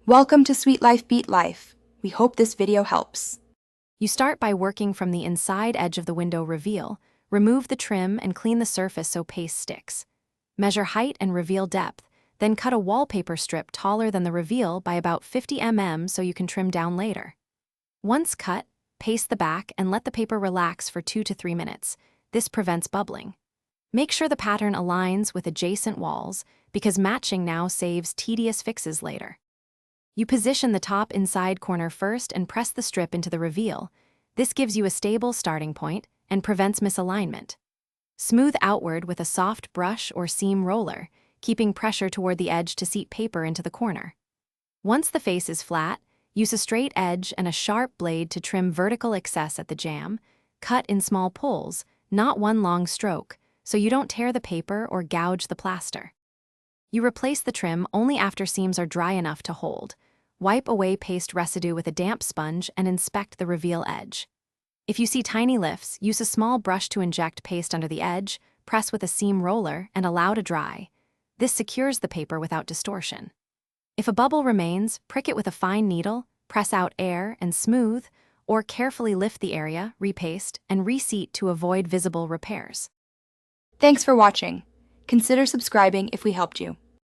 Welcome to Sweet Life Beat Life. We hope this video helps. You start by working from the inside edge of the window reveal, remove the trim and clean the surface so paste sticks. Measure height and reveal depth, then cut a wallpaper strip taller than the reveal by about 50 mm so you can trim down later. Once cut, paste the back and let the paper relax for 2 to 3 minutes. This prevents bubbling. Make sure the pattern aligns with adjacent walls because matching now saves tedious fixes later. You position the top inside corner first and press the strip into the reveal. This gives you a stable starting point and prevents misalignment. Smooth outward with a soft brush or seam roller, keeping pressure toward the edge to seat paper into the corner. Once the face is flat, use a straight edge and a sharp blade to trim vertical excess at the jamb. Cut in small pulls, not one long stroke, so you don't tear the paper or gouge the plaster. You replace the trim only after seams are dry enough to hold. Wipe away paste residue with a damp sponge and inspect the reveal edge. If you see tiny lifts, use a small brush to inject paste under the edge, press with a seam roller, and allow to dry. This secures the paper without distortion. If a bubble remains, prick it with a fine needle, press out air and smooth, or carefully lift the area, repaste, and reseat to avoid visible repairs. Thanks for watching. Consider subscribing if we helped you.